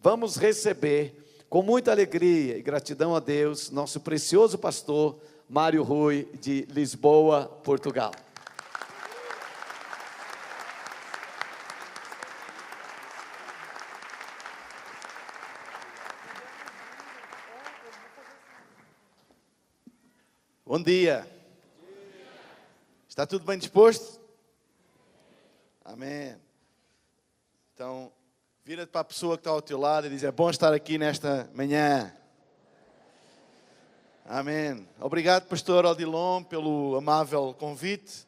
vamos receber com muita alegria e gratidão a Deus, nosso precioso pastor Mário Rui, de Lisboa, Portugal. Bom dia. Está tudo bem disposto? Amém. Então, vira-te para a pessoa que está ao teu lado e diz: é bom estar aqui nesta manhã. Amém. Obrigado, pastor Odilon, pelo amável convite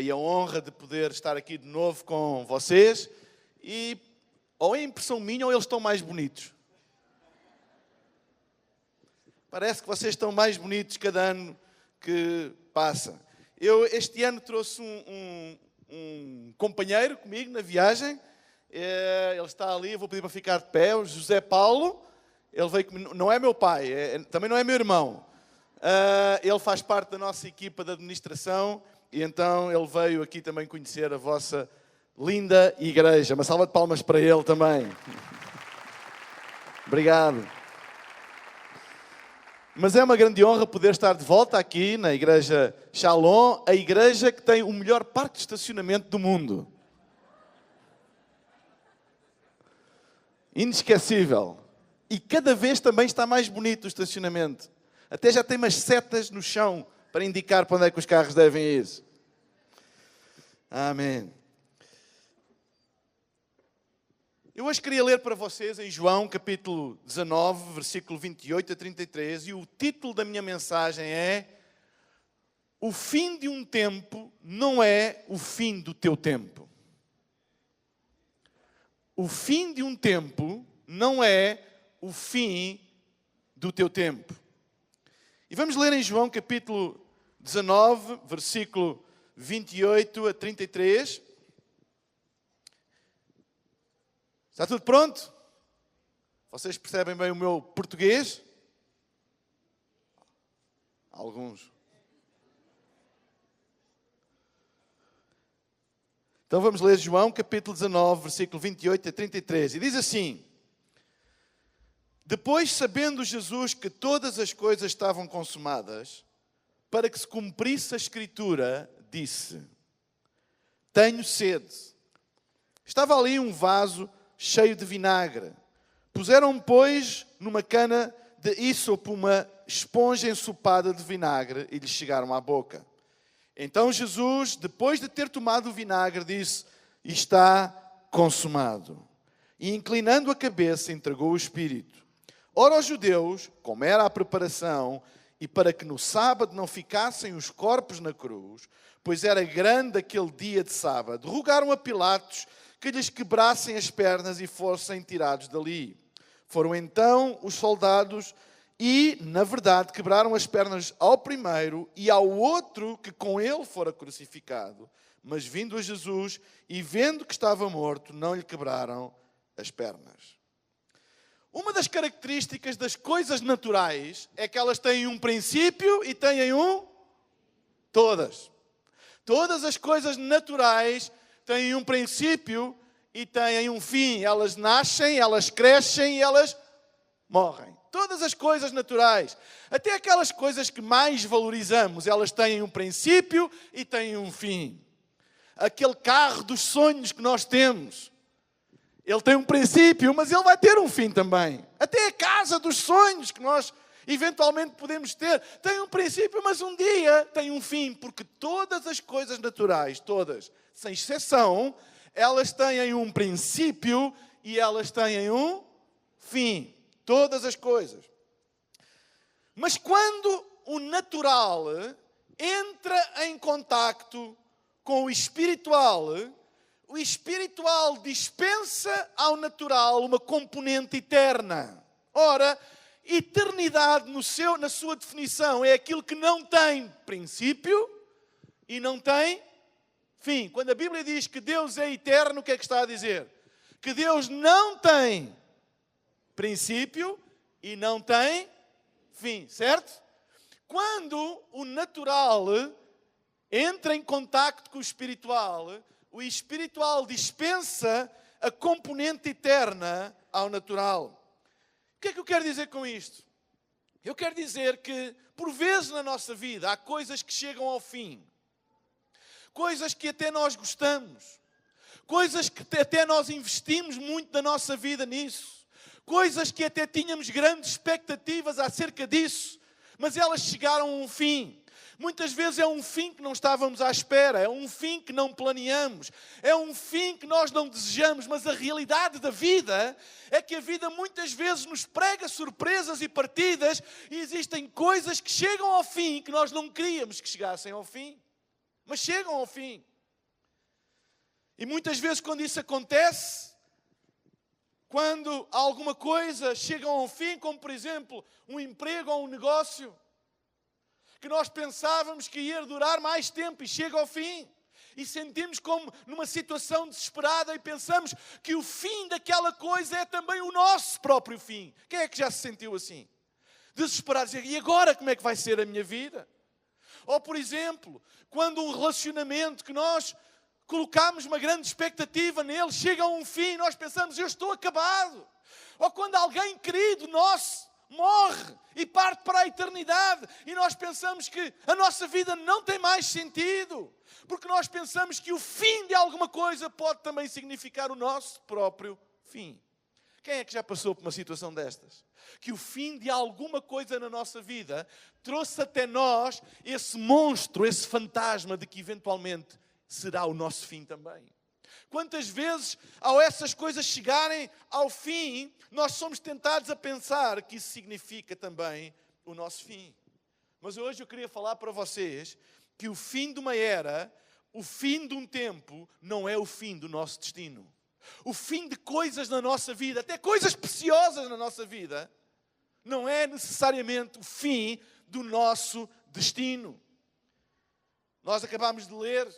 e a honra de poder estar aqui de novo com vocês. E ou é impressão minha ou eles estão mais bonitos. Parece que vocês estão mais bonitos cada ano que passa. Eu este ano trouxe um companheiro comigo na viagem. Ele está ali, eu vou pedir para ficar de pé, o José Paulo. Ele veio comigo, não é meu pai, também não é meu irmão. Ele faz parte da nossa equipa de administração e então ele veio aqui também conhecer a vossa linda igreja. Uma salva de palmas para ele também. Obrigado. Mas é uma grande honra poder estar de volta aqui na Igreja Shalom, a igreja que tem o melhor parque de estacionamento do mundo. Inesquecível. E cada vez também está mais bonito o estacionamento. Até já tem umas setas no chão para indicar para onde é que os carros devem ir. Amém. Eu hoje queria ler para vocês em João, capítulo 19, versículo 28 a 33, e o título da minha mensagem é: o fim de um tempo não é o fim do teu tempo. O fim de um tempo não é o fim do teu tempo. E vamos ler em João, capítulo 19, versículo 28 a 33. Está tudo pronto? Vocês percebem bem o meu português? Alguns. Então vamos ler João, capítulo 19, versículo 28 a 33. E diz assim: depois, sabendo Jesus que todas as coisas estavam consumadas, para que se cumprisse a Escritura, disse: tenho sede. Estava ali um vaso cheio de vinagre. Puseram, pois, numa cana de ísopo uma esponja ensopada de vinagre e lhe chegaram à boca. Então Jesus, depois de ter tomado o vinagre, disse: está consumado. E inclinando a cabeça, entregou o Espírito. Ora, os judeus, como era a preparação, e para que no sábado não ficassem os corpos na cruz, pois era grande aquele dia de sábado, rogaram a Pilatos que lhes quebrassem as pernas e fossem tirados dali. Foram então os soldados e, na verdade, quebraram as pernas ao primeiro e ao outro que com ele fora crucificado. Mas vindo a Jesus e vendo que estava morto, não lhe quebraram as pernas. Uma das características das coisas naturais é que elas têm um princípio e têm um... Todas. Todas as coisas naturais têm um princípio e têm um fim. Elas nascem, elas crescem e elas morrem. Todas as coisas naturais, até aquelas coisas que mais valorizamos, elas têm um princípio e têm um fim. Aquele carro dos sonhos que nós temos, ele tem um princípio, mas ele vai ter um fim também. Até a casa dos sonhos que nós eventualmente podemos ter, tem um princípio, mas um dia tem um fim, porque todas as coisas naturais, todas, sem exceção, elas têm um princípio e elas têm um fim. Todas as coisas. Mas quando o natural entra em contacto com o espiritual dispensa ao natural uma componente eterna. Ora, eternidade na sua definição é aquilo que não tem princípio e não tem fim. Quando a Bíblia diz que Deus é eterno, o que é que está a dizer? Que Deus não tem princípio e não tem fim, certo? Quando o natural entra em contacto com o espiritual dispensa a componente eterna ao natural. O que é que eu quero dizer com isto? Eu quero dizer que, por vezes na nossa vida, há coisas que chegam ao fim. Coisas que até nós gostamos. Coisas que até nós investimos muito da nossa vida nisso. Coisas que até tínhamos grandes expectativas acerca disso. Mas elas chegaram a um fim. Muitas vezes é um fim que não estávamos à espera, é um fim que não planeamos, é um fim que nós não desejamos, mas a realidade da vida é que a vida muitas vezes nos prega surpresas e partidas e existem coisas que chegam ao fim que nós não queríamos que chegassem ao fim, mas chegam ao fim. E muitas vezes quando isso acontece, quando alguma coisa chega a um fim, como por exemplo um emprego ou um negócio, que nós pensávamos que ia durar mais tempo e chega ao fim. E sentimos como numa situação desesperada e pensamos que o fim daquela coisa é também o nosso próprio fim. Quem é que já se sentiu assim? Desesperado, dizer, e agora como é que vai ser a minha vida? Ou por exemplo, quando um relacionamento que nós colocamos uma grande expectativa nele chega a um fim, nós pensamos, eu estou acabado. Ou quando alguém querido nosso morre e parte para a eternidade e nós pensamos que a nossa vida não tem mais sentido, porque nós pensamos que o fim de alguma coisa pode também significar o nosso próprio fim. Quem é que já passou por uma situação destas? Que o fim de alguma coisa na nossa vida trouxe até nós esse monstro, esse fantasma de que eventualmente será o nosso fim também. Quantas vezes, ao essas coisas chegarem ao fim, nós somos tentados a pensar que isso significa também o nosso fim. Mas hoje eu queria falar para vocês que o fim de uma era, o fim de um tempo, não é o fim do nosso destino. O fim de coisas na nossa vida, até coisas preciosas na nossa vida, não é necessariamente o fim do nosso destino. Nós acabámos de ler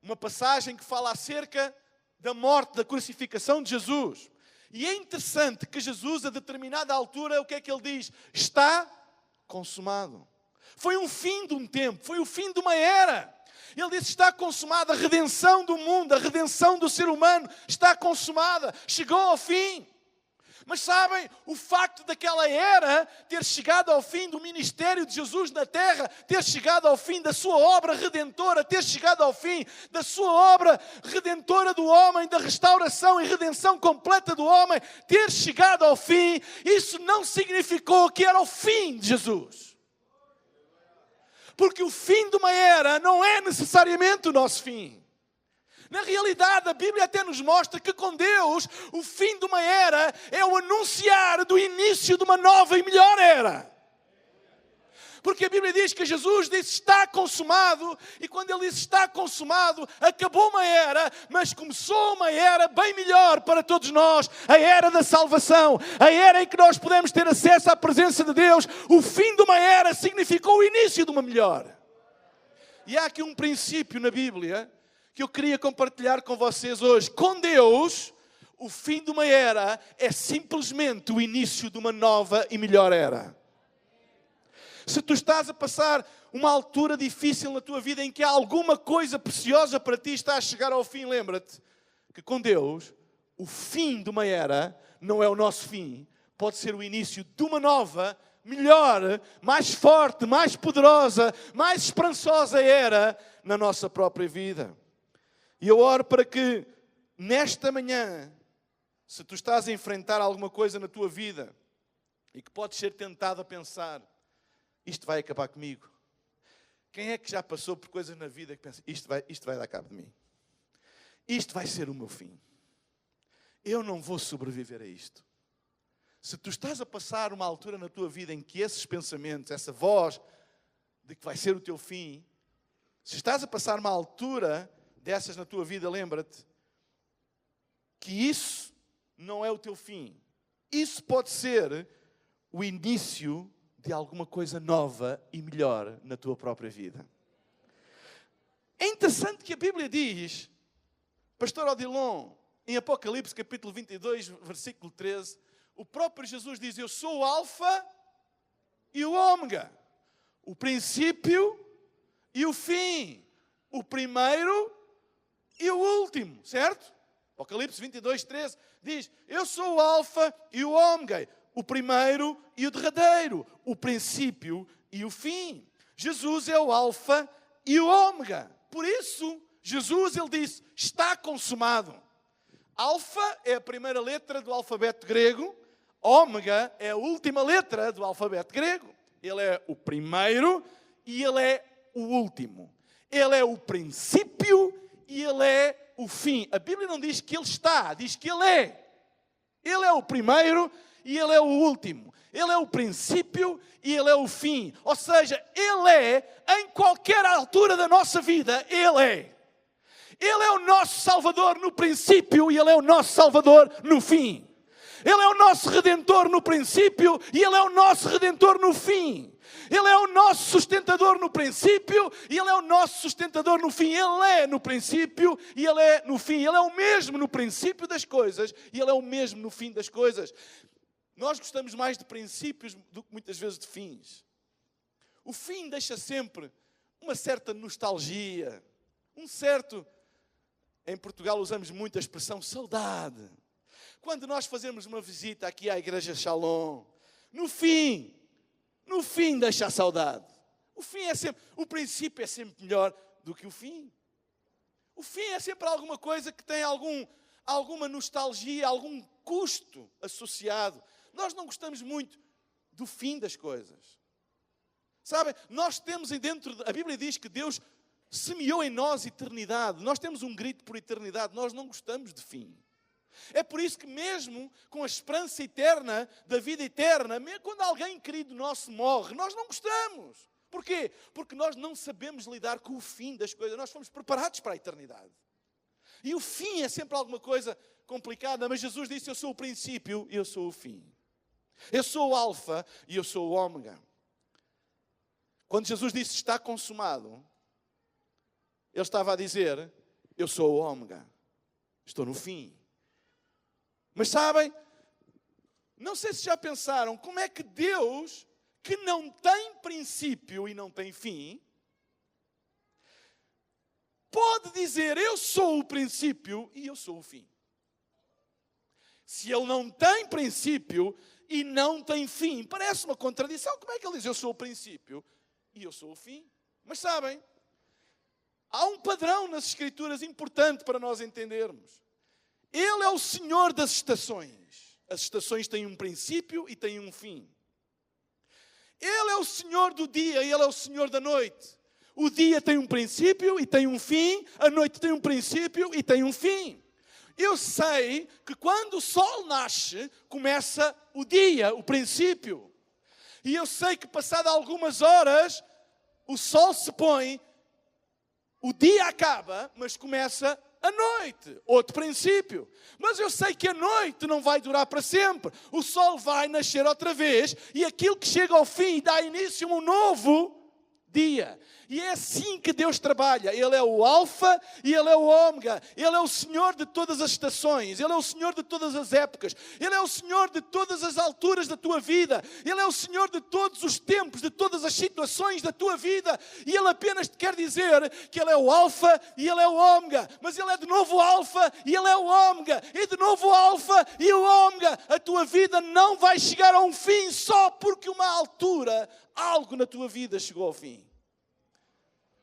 uma passagem que fala acerca da morte, da crucificação de Jesus. E é interessante que Jesus, a determinada altura, o que é que ele diz? Está consumado. Foi um fim de um tempo, foi o fim de uma era. Ele disse, está consumada a redenção do mundo, a redenção do ser humano, está consumada, chegou ao fim. Mas sabem, o facto daquela era ter chegado ao fim do ministério de Jesus na terra, ter chegado ao fim da sua obra redentora, ter chegado ao fim da sua obra redentora do homem, da restauração e redenção completa do homem, ter chegado ao fim, isso não significou que era o fim de Jesus. Porque o fim de uma era não é necessariamente o nosso fim. Na realidade, a Bíblia até nos mostra que com Deus, o fim de uma era é o anunciar do início de uma nova e melhor era. Porque a Bíblia diz que Jesus disse, está consumado, e quando ele disse está consumado, acabou uma era, mas começou uma era bem melhor para todos nós, a era da salvação, a era em que nós podemos ter acesso à presença de Deus. O fim de uma era significou o início de uma melhor. E há aqui um princípio na Bíblia que eu queria compartilhar com vocês hoje. Com Deus, o fim de uma era é simplesmente o início de uma nova e melhor era. Se tu estás a passar uma altura difícil na tua vida em que há alguma coisa preciosa para ti está a chegar ao fim, lembra-te que com Deus, o fim de uma era não é o nosso fim. Pode ser o início de uma nova, melhor, mais forte, mais poderosa, mais esperançosa era na nossa própria vida. E eu oro para que nesta manhã, se tu estás a enfrentar alguma coisa na tua vida e que podes ser tentado a pensar, isto vai acabar comigo. Quem é que já passou por coisas na vida que pensa, isto vai dar cabo de mim? Isto vai ser o meu fim. Eu não vou sobreviver a isto. Se tu estás a passar uma altura na tua vida em que esses pensamentos, essa voz de que vai ser o teu fim, se estás a passar uma altura dessas na tua vida, lembra-te que isso não é o teu fim. Isso pode ser o início de alguma coisa nova e melhor na tua própria vida. É interessante que a Bíblia diz, Pastor Odilon, em Apocalipse capítulo 22, versículo 13, o próprio Jesus diz, eu sou o Alfa e o Ômega, o princípio e o fim, o primeiro e o último, certo? Apocalipse 22, 13 diz: eu sou o alfa e o ômega, o primeiro e o derradeiro, o princípio e o fim. Jesus é o alfa e o ômega. Por isso, Jesus, ele disse, está consumado. Alfa é a primeira letra do alfabeto grego, ômega é a última letra do alfabeto grego. Ele é o primeiro e ele é o último. Ele é o princípio e ele é o fim. A Bíblia não diz que ele está, diz que ele é. Ele é o primeiro e ele é o último. Ele é o princípio e ele é o fim. Ou seja, ele é, em qualquer altura da nossa vida, ele é. Ele é o nosso Salvador no princípio e ele é o nosso Salvador no fim. Ele é o nosso Redentor no princípio e ele é o nosso Redentor no fim. Ele é o nosso sustentador no princípio e ele é o nosso sustentador no fim. Ele é no princípio e ele é no fim. Ele é o mesmo no princípio das coisas e ele é o mesmo no fim das coisas. Nós gostamos mais de princípios do que muitas vezes de fins. O fim deixa sempre uma certa nostalgia, em Portugal usamos muito a expressão saudade. Quando nós fazemos uma visita aqui à Igreja Shalom, no fim deixa a saudade. O princípio é sempre melhor do que o fim. O fim é sempre alguma coisa que tem alguma nostalgia, algum custo associado. Nós não gostamos muito do fim das coisas. Sabem, nós temos a Bíblia diz que Deus semeou em nós eternidade. Nós temos um grito por eternidade. Nós não gostamos de fim. É por isso que mesmo com a esperança eterna, da vida eterna, mesmo quando alguém querido nosso morre, nós não gostamos. Porquê? Porque nós não sabemos lidar com o fim das coisas. Nós fomos preparados para a eternidade. E o fim é sempre alguma coisa complicada. Mas Jesus disse, eu sou o princípio e eu sou o fim. Eu sou o alfa e eu sou o ômega. Quando Jesus disse, está consumado, ele estava a dizer, eu sou o ômega. Estou no fim. Mas sabem, não sei se já pensaram, como é que Deus, que não tem princípio e não tem fim, pode dizer, eu sou o princípio e eu sou o fim? Se ele não tem princípio e não tem fim, parece uma contradição. Como é que ele diz, eu sou o princípio e eu sou o fim? Mas sabem, há um padrão nas Escrituras importante para nós entendermos. Ele é o Senhor das estações. As estações têm um princípio e têm um fim. Ele é o Senhor do dia e Ele é o Senhor da noite. O dia tem um princípio e tem um fim. A noite tem um princípio e tem um fim. Eu sei que quando o sol nasce, começa o dia, o princípio. E eu sei que passado algumas horas, o sol se põe, o dia acaba, mas começa a noite, outro princípio. Mas eu sei que a noite não vai durar para sempre. O sol vai nascer outra vez e aquilo que chega ao fim dá início a um novo dia. E é assim que Deus trabalha. Ele é o alfa e Ele é o ômega. Ele é o Senhor de todas as estações. Ele é o Senhor de todas as épocas. Ele é o Senhor de todas as alturas da tua vida. Ele é o Senhor de todos os tempos, de todas as situações da tua vida. E Ele apenas te quer dizer que Ele é o alfa e Ele é o ômega. Mas Ele é de novo o alfa e Ele é o ômega. E de novo o alfa e o ômega. A tua vida não vai chegar a um fim só porque uma altura, algo na tua vida chegou ao fim.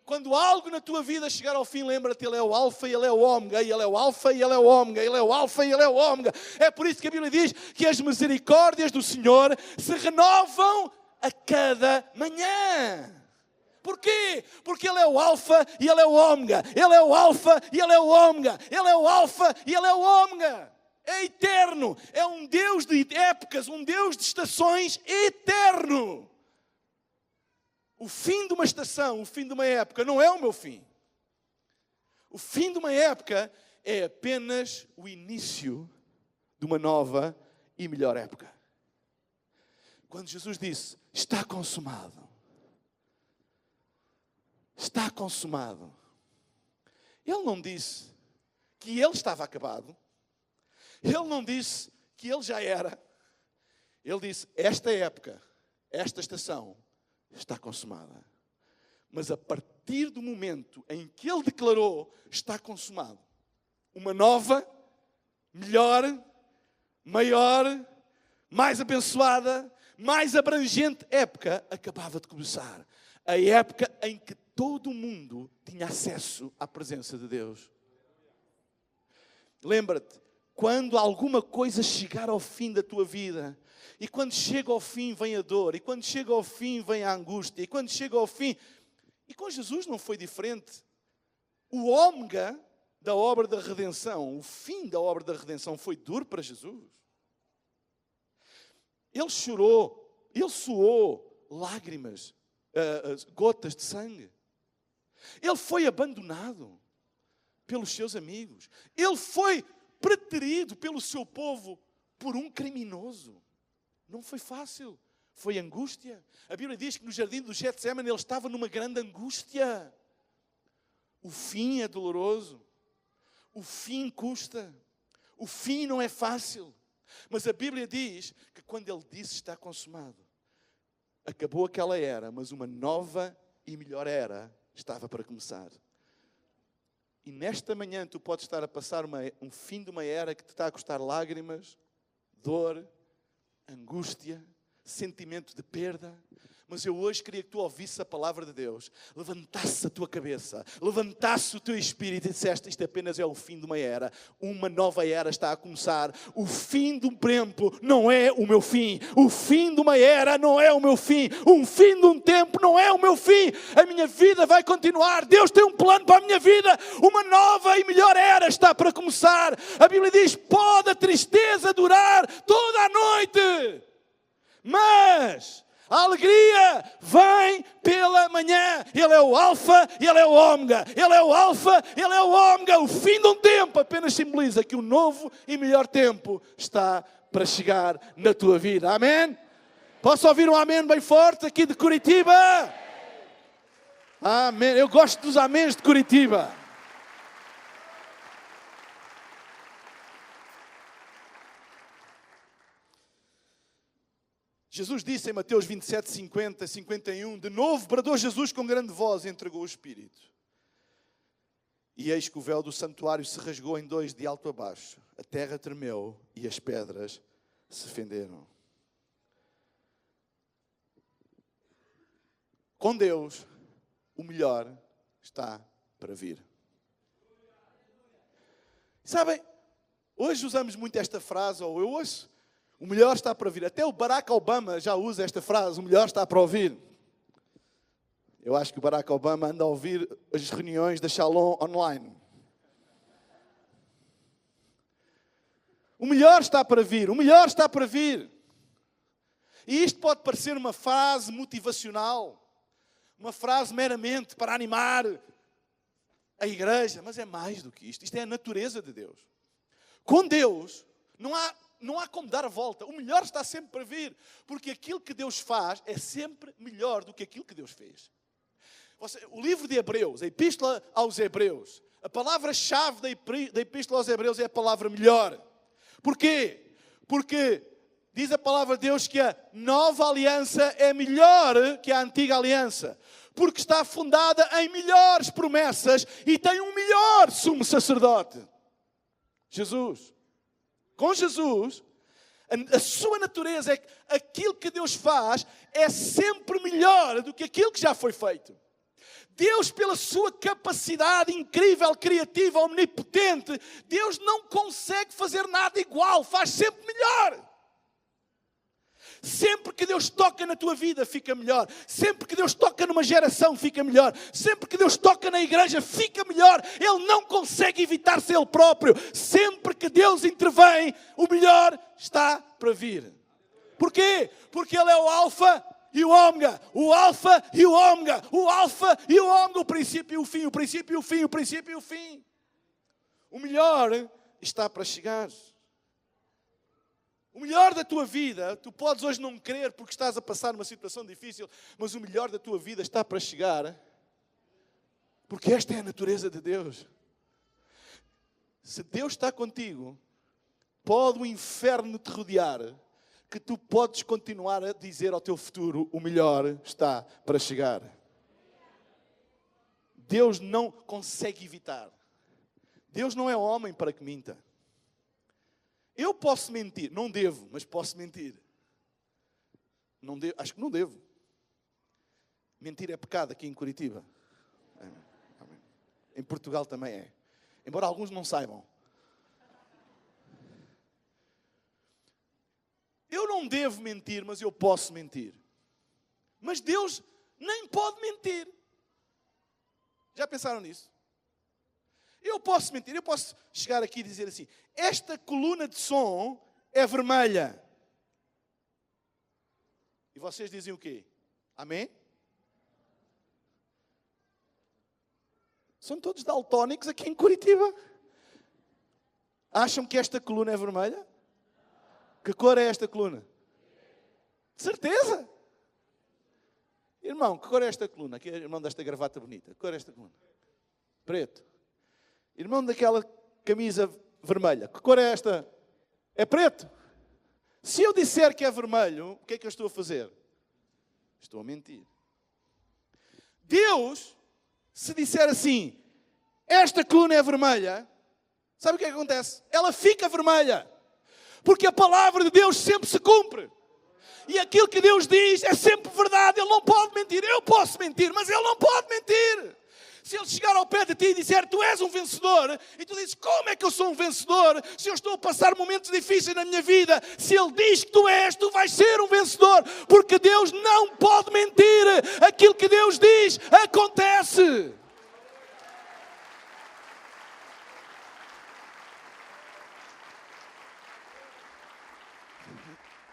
Quando algo na tua vida chegar ao fim, lembra-te, Ele é o alfa e Ele é o ômega, e Ele é o alfa e Ele é o ômega, Ele é o alfa e Ele é o ômega. É por isso que a Bíblia diz que as misericórdias do Senhor se renovam a cada manhã. Porquê? Porque Ele é o alfa e Ele é o ômega. Ele é o alfa e Ele é o ômega. Ele é o alfa e Ele é o ômega. É eterno. É um Deus de épocas, um Deus de estações eterno. O fim de uma estação, o fim de uma época, não é o meu fim. O fim de uma época é apenas o início de uma nova e melhor época. Quando Jesus disse, está consumado. Está consumado. Ele não disse que ele estava acabado. Ele não disse que ele já era. Ele disse, esta época, esta estação, está consumada. Mas a partir do momento em que Ele declarou, está consumado, uma nova melhor, maior, mais abençoada, mais abrangente época acabava de começar. A época em que todo mundo tinha acesso à presença de Deus. Lembra-te, quando alguma coisa chegar ao fim da tua vida, e quando chega ao fim vem a dor, e quando chega ao fim vem a angústia, e quando chega ao fim... E com Jesus não foi diferente. O ômega da obra da redenção, o fim da obra da redenção foi duro para Jesus. Ele chorou, ele suou lágrimas, gotas de sangue. Ele foi abandonado pelos seus amigos. Ele foi preterido pelo seu povo por um criminoso. Não foi fácil, foi angústia. A Bíblia diz que no jardim do Getsemane ele estava numa grande angústia. O fim é doloroso, o fim custa, o fim não é fácil. Mas a Bíblia diz que quando ele disse está consumado, acabou aquela era, mas uma nova e melhor era estava para começar. E nesta manhã tu podes estar a passar um fim de uma era que te está a custar lágrimas, dor, angústia, sentimento de perda. Mas eu hoje queria que tu ouvisses a palavra de Deus, levantasse a tua cabeça, levantasse o teu espírito e disseste, isto apenas é o fim de uma era, uma nova era está a começar. O fim de um tempo não é o meu fim, o fim de uma era não é o meu fim, um fim de um tempo não é o meu fim, a minha vida vai continuar, Deus tem um plano para a minha vida, uma nova e melhor era está para começar. A Bíblia diz, pode a tristeza durar toda a noite, mas... a alegria vem pela manhã. Ele é o alfa e ele é o ômega. Ele é o alfa, ele é o ômega. O fim de um tempo apenas simboliza que o novo e melhor tempo está para chegar na tua vida. Amém? Posso ouvir um amém bem forte aqui de Curitiba? Amém. Eu gosto dos améns de Curitiba. Jesus disse em Mateus 27, 50, 51, de novo bradou Jesus com grande voz e entregou o Espírito. E eis que o véu do santuário se rasgou em dois de alto a baixo. A terra tremeu e as pedras se fenderam. Com Deus, o melhor está para vir. Sabem, hoje usamos muito esta frase, ou eu ouço, o melhor está para vir. Até o Barack Obama já usa esta frase, o melhor está para ouvir. Eu acho que o Barack Obama anda a ouvir as reuniões da Shalom online. O melhor está para vir, o melhor está para vir. E isto pode parecer uma frase motivacional, uma frase meramente para animar a igreja, mas é mais do que isto. Isto é a natureza de Deus. Com Deus, não há como dar a volta. O melhor está sempre para vir. Porque aquilo que Deus faz é sempre melhor do que aquilo que Deus fez. O livro de Hebreus, a Epístola aos Hebreus, a palavra-chave da Epístola aos Hebreus é a palavra melhor. Porquê? Porque diz a palavra de Deus que a nova aliança é melhor que a antiga aliança. Porque está fundada em melhores promessas e tem um melhor sumo sacerdote. Jesus. Com Jesus, a sua natureza é que aquilo que Deus faz é sempre melhor do que aquilo que já foi feito. Deus, pela sua capacidade incrível, criativa, omnipotente, Deus não consegue fazer nada igual, faz sempre melhor. Sempre que Deus toca na tua vida, fica melhor. Sempre que Deus toca numa geração, fica melhor. Sempre que Deus toca na igreja, fica melhor. Ele não consegue evitar-se Ele próprio. Sempre que Deus intervém, o melhor está para vir. Porquê? Porque Ele é o alfa e o ômega. O alfa e o ômega. O alfa e o ômega. O princípio e o fim. O princípio e o fim. O princípio e o fim. O melhor está para chegar. O melhor da tua vida, tu podes hoje não crer porque estás a passar numa situação difícil, mas o melhor da tua vida está para chegar, porque esta é a natureza de Deus. Se Deus está contigo, pode o inferno te rodear, que tu podes continuar a dizer ao teu futuro, o melhor está para chegar. Deus não consegue evitar. Deus não é homem para que minta. Eu posso mentir, não devo, mas posso mentir. Não devo, acho que não devo. Mentir é pecado aqui em Curitiba. Em Portugal também é. Embora alguns não saibam. Eu não devo mentir, mas eu posso mentir. Mas Deus nem pode mentir. Já pensaram nisso? Eu posso mentir, eu posso chegar aqui e dizer assim: esta coluna de som é vermelha. E vocês dizem o quê? Amém? São todos daltónicos aqui em Curitiba. Acham que esta coluna é vermelha? Que cor é esta coluna? De certeza? Irmão, que cor é esta coluna? Aqui é irmão desta gravata bonita. Que cor é esta coluna? Preto. Irmão daquela camisa vermelha. Que cor é esta? É preto. Se eu disser que é vermelho, o que é que eu estou a fazer? Estou a mentir. Deus, se disser assim, esta coluna é vermelha, sabe o que é que acontece? Ela fica vermelha. Porque a palavra de Deus sempre se cumpre. E aquilo que Deus diz é sempre verdade. Ele não pode mentir. Eu posso mentir, mas Ele não pode mentir. Se Ele chegar ao pé de ti e disser, tu és um vencedor, e tu dizes, como é que eu sou um vencedor? Se eu estou a passar momentos difíceis na minha vida, se Ele diz que tu és, tu vais ser um vencedor. Porque Deus não pode mentir. Aquilo que Deus diz, acontece.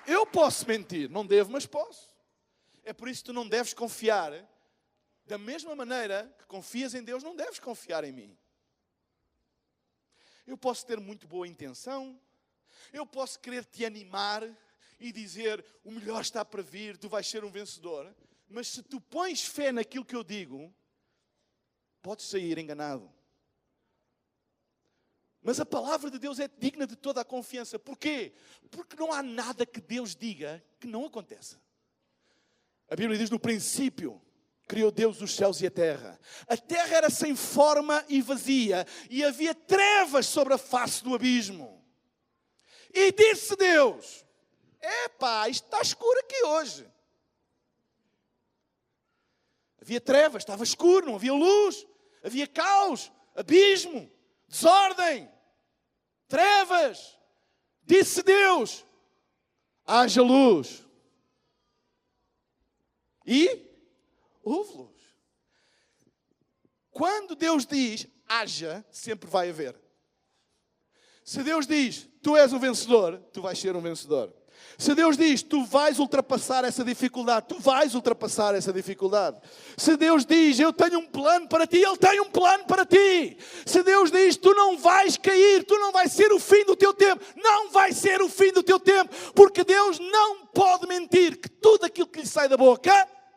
Eu posso mentir, não devo, mas posso. É por isso que tu não deves confiar. Da mesma maneira que confias em Deus, não deves confiar em mim. Eu posso ter muito boa intenção. Eu posso querer te animar e dizer, o melhor está para vir, tu vais ser um vencedor. Mas se tu pões fé naquilo que eu digo, podes sair enganado. Mas a palavra de Deus é digna de toda a confiança. Porquê? Porque não há nada que Deus diga que não aconteça. A Bíblia diz, no princípio, criou Deus os céus e a terra. A terra era sem forma e vazia, e havia trevas sobre a face do abismo. E disse Deus, epá, isto está escuro aqui hoje. Havia trevas, estava escuro, não havia luz. Havia caos, abismo, desordem, trevas. Disse Deus, haja luz. E houve luz. Quando Deus diz, haja, sempre vai haver. Se Deus diz, tu és um vencedor, tu vais ser um vencedor. Se Deus diz, tu vais ultrapassar essa dificuldade, tu vais ultrapassar essa dificuldade. Se Deus diz, eu tenho um plano para ti, Ele tem um plano para ti. Se Deus diz, tu não vais cair, tu não vais ser o fim do teu tempo, não vai ser o fim do teu tempo, porque Deus não pode mentir, que tudo aquilo que lhe sai da boca,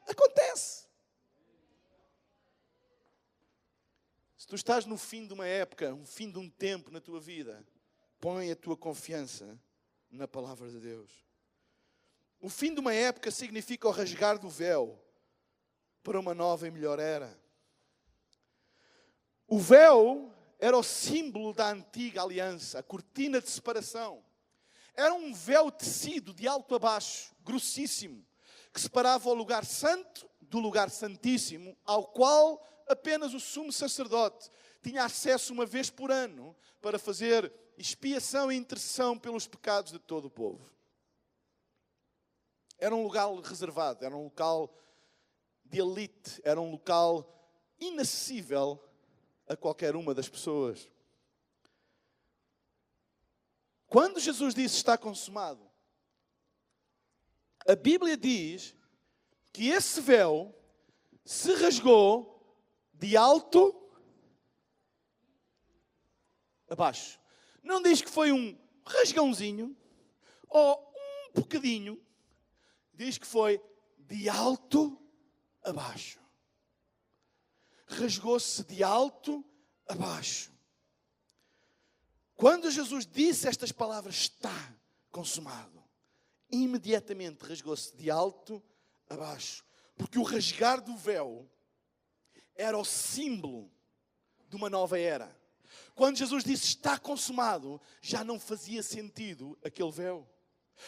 acontece. Se tu estás no fim de uma época, um fim de um tempo na tua vida, põe a tua confiança na palavra de Deus. O fim de uma época significa o rasgar do véu para uma nova e melhor era. O véu era o símbolo da antiga aliança, a cortina de separação. Era um véu tecido de alto a baixo, grossíssimo, que separava o lugar santo do lugar santíssimo, ao qual apenas o sumo sacerdote tinha acesso uma vez por ano para fazer expiação e intercessão pelos pecados de todo o povo. Era um lugar reservado, era um local de elite, era um local inacessível a qualquer uma das pessoas. Quando Jesus disse está consumado, a Bíblia diz que esse véu se rasgou de alto a baixo. Não diz que foi um rasgãozinho ou um bocadinho. Diz que foi de alto a baixo. Rasgou-se de alto a baixo. Quando Jesus disse estas palavras, está consumado, imediatamente rasgou-se de alto a baixo. Porque o rasgar do véu era o símbolo de uma nova era. Quando Jesus disse está consumado, já não fazia sentido aquele véu.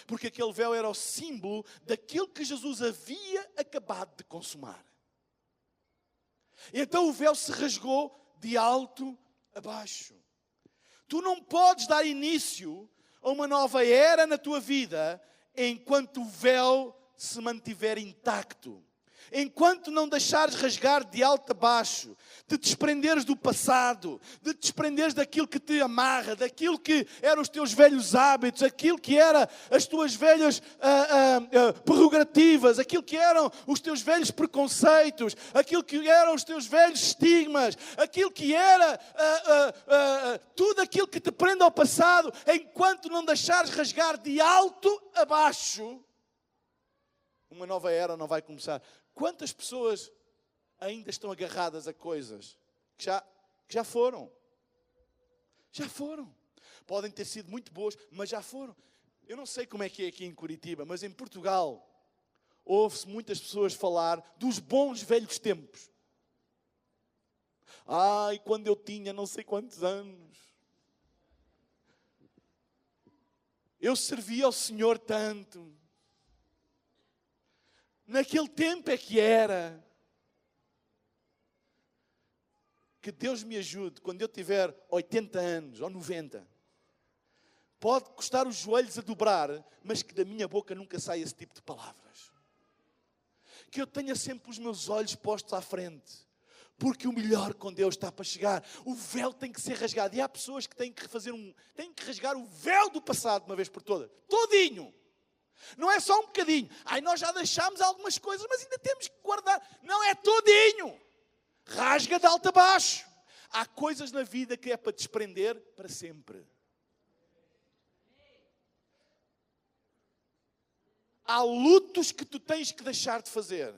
Porque aquele véu era o símbolo daquilo que Jesus havia acabado de consumar. Então o véu se rasgou de alto a baixo. Tu não podes dar início a uma nova era na tua vida enquanto o véu se mantiver intacto. Enquanto não deixares rasgar de alto a baixo, de te desprenderes do passado, de te desprenderes daquilo que te amarra, daquilo que eram os teus velhos hábitos, aquilo que eram as tuas velhas prerrogativas, aquilo que eram os teus velhos preconceitos, aquilo que eram os teus velhos estigmas, aquilo que era tudo aquilo que te prende ao passado, enquanto não deixares rasgar de alto a baixo, uma nova era não vai começar. Quantas pessoas ainda estão agarradas a coisas que já foram? Já foram. Podem ter sido muito boas, mas já foram. Eu não sei como é que é aqui em Curitiba, mas em Portugal ouve-se muitas pessoas falar dos bons velhos tempos. Ai, quando eu tinha não sei quantos anos. Eu servia ao Senhor tanto. Naquele tempo é que era. Que Deus me ajude, quando eu tiver 80 anos ou 90, pode custar os joelhos a dobrar, mas que da minha boca nunca saia esse tipo de palavras. Que eu tenha sempre os meus olhos postos à frente, porque o melhor com Deus está para chegar. O véu tem que ser rasgado. E há pessoas que têm que rasgar o véu do passado de uma vez por todas. Todinho. Não é só um bocadinho. Ai, nós já deixámos algumas coisas, mas ainda temos que guardar. Não é todinho. Rasga de alto a baixo. Há coisas na vida que é para desprender para sempre. Há lutos que tu tens que deixar de fazer.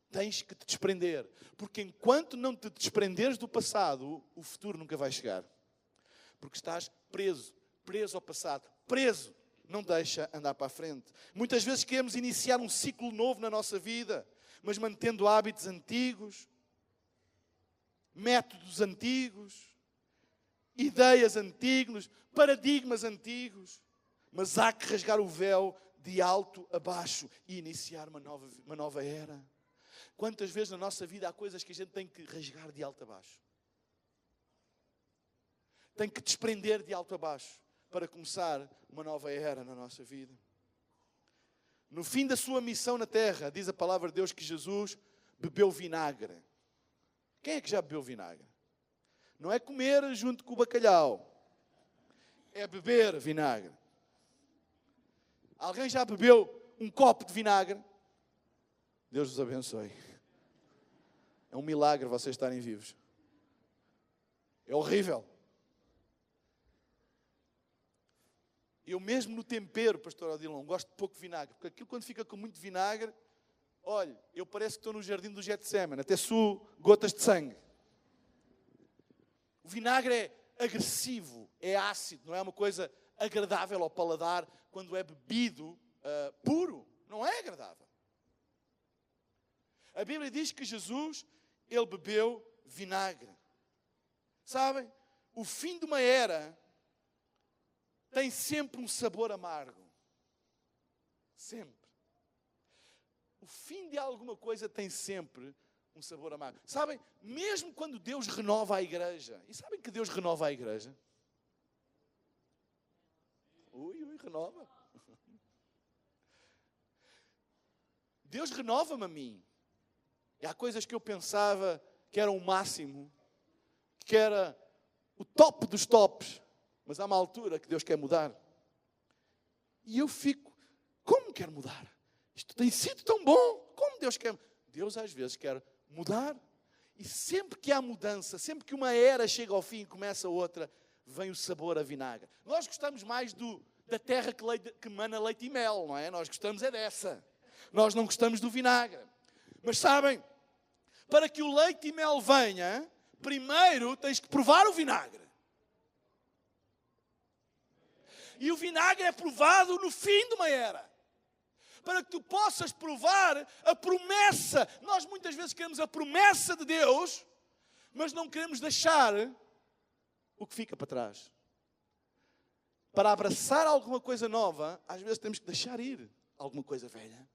Tens que te desprender. Porque enquanto não te desprenderes do passado, o futuro nunca vai chegar. Porque estás preso ao passado, preso. Não deixa andar para a frente. Muitas vezes queremos iniciar um ciclo novo na nossa vida, mas mantendo hábitos antigos, métodos antigos, ideias antigas, paradigmas antigos. Mas há que rasgar o véu de alto a baixo e iniciar uma nova era. Quantas vezes na nossa vida há coisas que a gente tem que rasgar de alto a baixo? Tem que desprender de alto a baixo para começar uma nova era na nossa vida. No fim da sua missão na terra, diz a palavra de Deus que Jesus bebeu vinagre. Quem é que já bebeu vinagre? Não é comer junto com o bacalhau. É beber vinagre. Alguém já bebeu um copo de vinagre? Deus vos abençoe. É um milagre vocês estarem vivos. É horrível. Eu mesmo no tempero, pastor Odilon, gosto de pouco vinagre. Porque aquilo quando fica com muito vinagre, olha, eu parece que estou no jardim do Getsemane. Até suo gotas de sangue. O vinagre é agressivo, é ácido. Não é uma coisa agradável ao paladar quando é bebido puro. Não é agradável. A Bíblia diz que Jesus, ele bebeu vinagre. Sabem? O fim de uma era tem sempre um sabor amargo. Sempre. O fim de alguma coisa tem sempre um sabor amargo. Sabem, mesmo quando Deus renova a igreja, e sabem que Deus renova a igreja? Renova. Deus renova-me a mim. E há coisas que eu pensava que eram o máximo, que era o top dos tops, mas há uma altura que Deus quer mudar. E eu fico, como quer mudar? Isto tem sido tão bom, como Deus quer? Deus às vezes quer mudar. E sempre que há mudança, sempre que uma era chega ao fim e começa outra, vem o sabor a vinagre. Nós gostamos mais da terra que mana leite e mel, não é? Nós gostamos é dessa. Nós não gostamos do vinagre. Mas sabem, para que o leite e mel venha, primeiro tens que provar o vinagre. E o vinagre é provado no fim de uma era. Para que tu possas provar a promessa. Nós muitas vezes queremos a promessa de Deus, mas não queremos deixar o que fica para trás. Para abraçar alguma coisa nova, às vezes temos que deixar ir alguma coisa velha.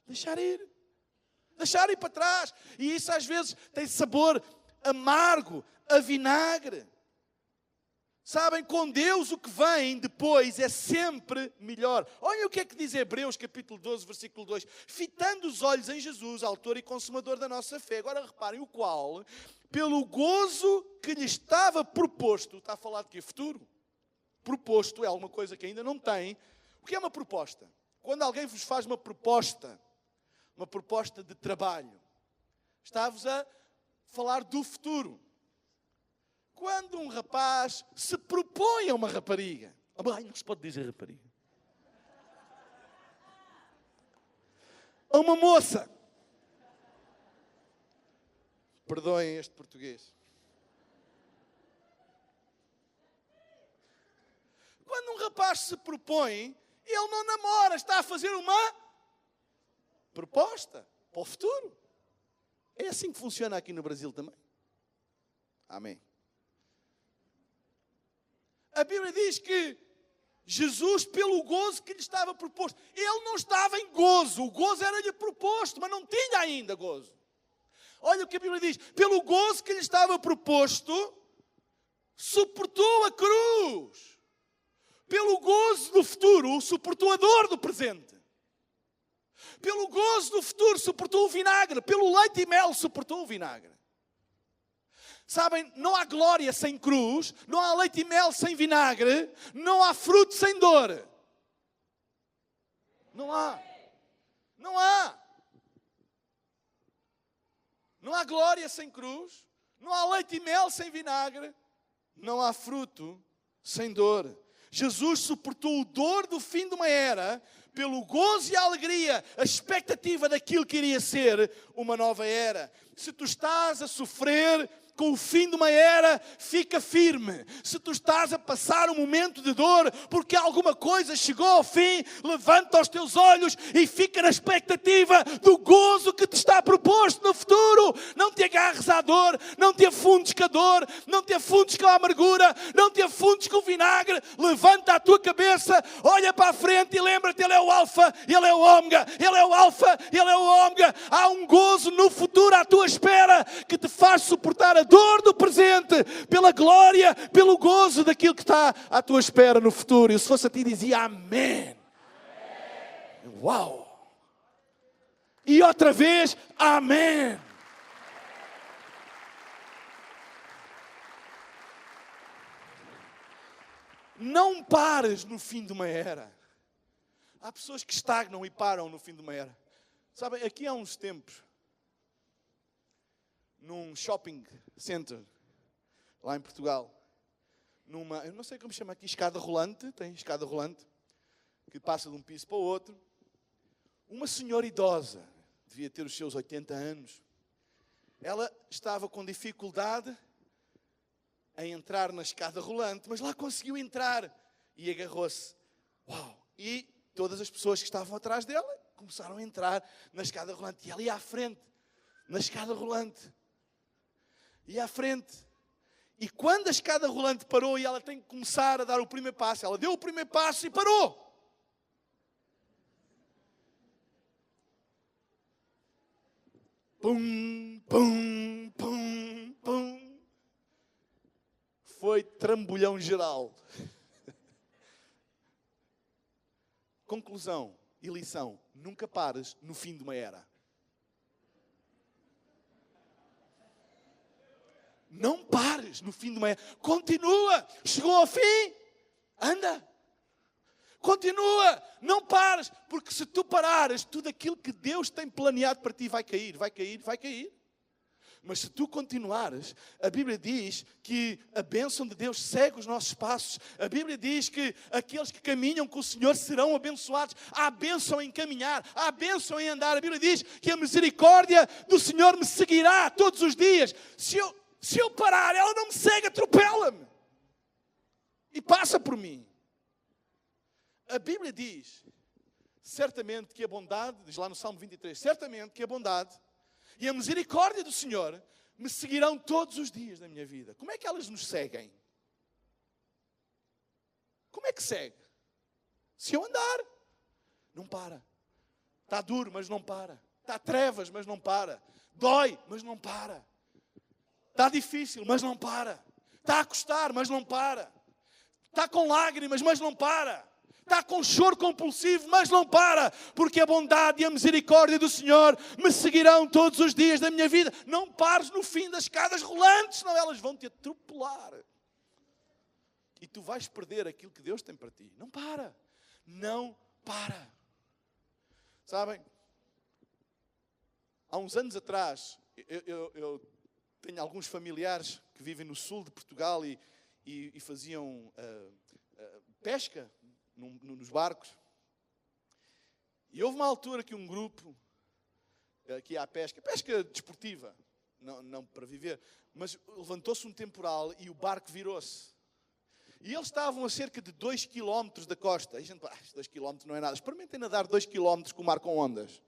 Deixar ir. Deixar ir para trás. E isso às vezes tem sabor amargo, a vinagre. Sabem, com Deus o que vem depois é sempre melhor. Olha o que é que diz Hebreus capítulo 12, versículo 2. Fitando os olhos em Jesus, autor e consumador da nossa fé. Agora reparem, o qual, pelo gozo que lhe estava proposto, está a falar de quê? Futuro. Proposto é alguma coisa que ainda não tem. O que é uma proposta? Quando alguém vos faz uma proposta de trabalho, está-vos a falar do futuro. Quando um rapaz se propõe a uma rapariga, não se pode dizer rapariga, a uma moça, perdoem este português, quando um rapaz se propõe, ele não namora, está a fazer uma proposta para o futuro. É assim que funciona aqui no Brasil também. Amém. A Bíblia diz que Jesus, pelo gozo que lhe estava proposto, ele não estava em gozo, o gozo era-lhe proposto, mas não tinha ainda gozo. Olha o que a Bíblia diz, pelo gozo que lhe estava proposto, suportou a cruz. Pelo gozo do futuro, suportou a dor do presente. Pelo gozo do futuro, suportou o vinagre. Pelo leite e mel, suportou o vinagre. Sabem, não há glória sem cruz, não há leite e mel sem vinagre, não há fruto sem dor. Não há. Não há. Não há glória sem cruz, não há leite e mel sem vinagre, não há fruto sem dor. Jesus suportou o dor do fim de uma era pelo gozo e a alegria, a expectativa daquilo que iria ser uma nova era. Se tu estás a sofrer com o fim de uma era, fica firme. Se tu estás a passar um momento de dor porque alguma coisa chegou ao fim, levanta os teus olhos e fica na expectativa do gozo que te está proposto no futuro. Não te agarres à dor, não te afundes com a dor, não te afundes com a amargura, não te afundes com o vinagre. Levanta a tua cabeça, olha para a frente e lembra-te, Ele é o Alfa, Ele é o Ômega, Ele é o Alfa, Ele é o Ômega. Há um gozo no futuro à tua espera que te faz suportar a dor do presente, pela glória, pelo gozo daquilo que está à tua espera no futuro. E se fosse a ti, dizia amém. Uau! E outra vez, amém. Não pares no fim de uma era. Há pessoas que estagnam e param no fim de uma era. Sabem, aqui há uns tempos, num shopping center, lá em Portugal, eu não sei como chama aqui, escada rolante, tem escada rolante, que passa de um piso para o outro. Uma senhora idosa, devia ter os seus 80 anos, ela estava com dificuldade em entrar na escada rolante, mas lá conseguiu entrar e agarrou-se. Uau! E todas as pessoas que estavam atrás dela começaram a entrar na escada rolante. E ela ia à frente, na escada rolante. Ia à frente. E quando a escada rolante parou e ela tem que começar a dar o primeiro passo, ela deu o primeiro passo e parou. Pum, pum, pum, pum. Foi trambolhão geral. Conclusão e lição: nunca pares no fim de uma era. Não pares no fim de uma era. Continua. Chegou ao fim. Anda. Continua. Não pares. Porque se tu parares, tudo aquilo que Deus tem planeado para ti vai cair, vai cair, vai cair. Mas se tu continuares, a Bíblia diz que a bênção de Deus segue os nossos passos. A Bíblia diz que aqueles que caminham com o Senhor serão abençoados. Há bênção em caminhar, há bênção em andar. A Bíblia diz que a misericórdia do Senhor me seguirá todos os dias. Se eu parar, ela não me segue, atropela-me. E passa por mim. A Bíblia diz, certamente que a bondade, diz lá no Salmo 23, certamente que a bondade e a misericórdia do Senhor me seguirão todos os dias da minha vida. Como é que elas nos seguem? Como é que segue? Se eu andar, não para. Está duro, mas não para. Está trevas, mas não para. Dói, mas não para. Está difícil, mas não para. Está a custar, mas não para. Está com lágrimas, mas não para. Está com choro compulsivo, mas não para. Porque a bondade e a misericórdia do Senhor me seguirão todos os dias da minha vida. Não pares no fim das escadas rolantes, senão elas vão te atropelar. E tu vais perder aquilo que Deus tem para ti. Não para. Não para. Sabem? Há uns anos atrás, eu tenho alguns familiares que vivem no sul de Portugal e faziam pesca nos barcos. E houve uma altura que um grupo, que ia à pesca desportiva, não para viver, mas levantou-se um temporal e o barco virou-se. E eles estavam a cerca de 2 km da costa. E a gente, 2 km não é nada. Experimentem nadar 2 km com o mar com ondas.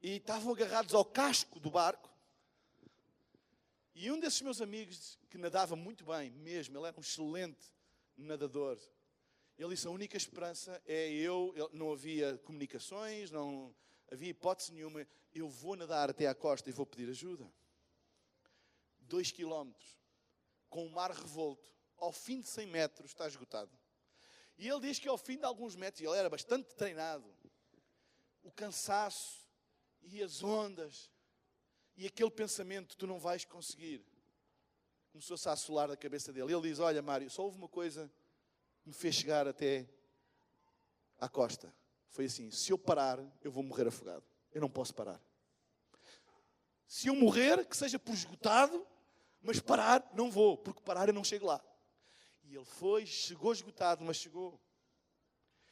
E estavam agarrados ao casco do barco. E um desses meus amigos, que nadava muito bem, mesmo, ele era um excelente nadador. Ele disse, a única esperança é não havia comunicações, não havia hipótese nenhuma. Eu vou nadar até à costa e vou pedir ajuda. 2 quilómetros, com o mar revolto, ao fim de 100 metros está esgotado. E ele diz que ao fim de alguns metros, e ele era bastante treinado, o cansaço e as ondas e aquele pensamento, tu não vais conseguir, começou-se a assolar da cabeça dele. Ele diz, olha Mário, só houve uma coisa que me fez chegar até à costa. Foi assim, se eu parar, eu vou morrer afogado. Eu não posso parar. Se eu morrer, que seja por esgotado, mas parar, não vou, porque parar eu não chego lá. E ele chegou esgotado, mas chegou.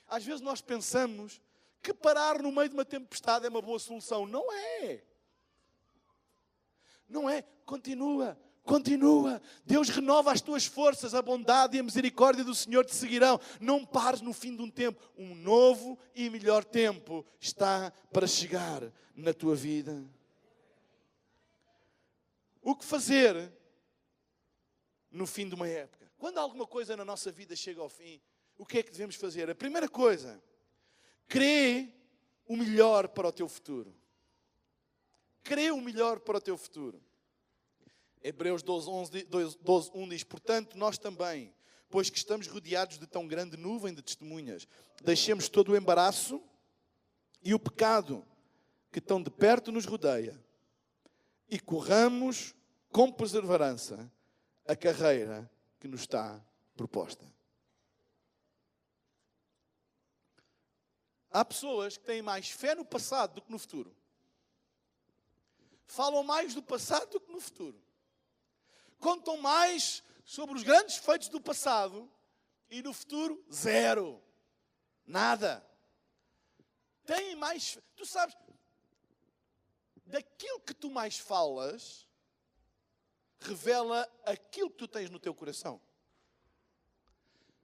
Às vezes nós pensamos que parar no meio de uma tempestade é uma boa solução. Não é. Não é. Continua. Deus renova as tuas forças, a bondade e a misericórdia do Senhor te seguirão. Não pares no fim de um tempo. Um novo e melhor tempo está para chegar na tua vida. O que fazer no fim de uma época? Quando alguma coisa na nossa vida chega ao fim, o que é que devemos fazer? A primeira coisa, crê o melhor para o teu futuro. Crê o melhor para o teu futuro. Hebreus 12:1 diz, portanto, nós também, pois que estamos rodeados de tão grande nuvem de testemunhas, deixemos todo o embaraço e o pecado que tão de perto nos rodeia e corramos com perseverança a carreira que nos está proposta. Há pessoas que têm mais fé no passado do que no futuro. Falam mais do passado do que no futuro. Contam mais sobre os grandes feitos do passado e no futuro, zero. Nada. Têm mais... Tu sabes, daquilo que tu mais falas, revela aquilo que tu tens no teu coração.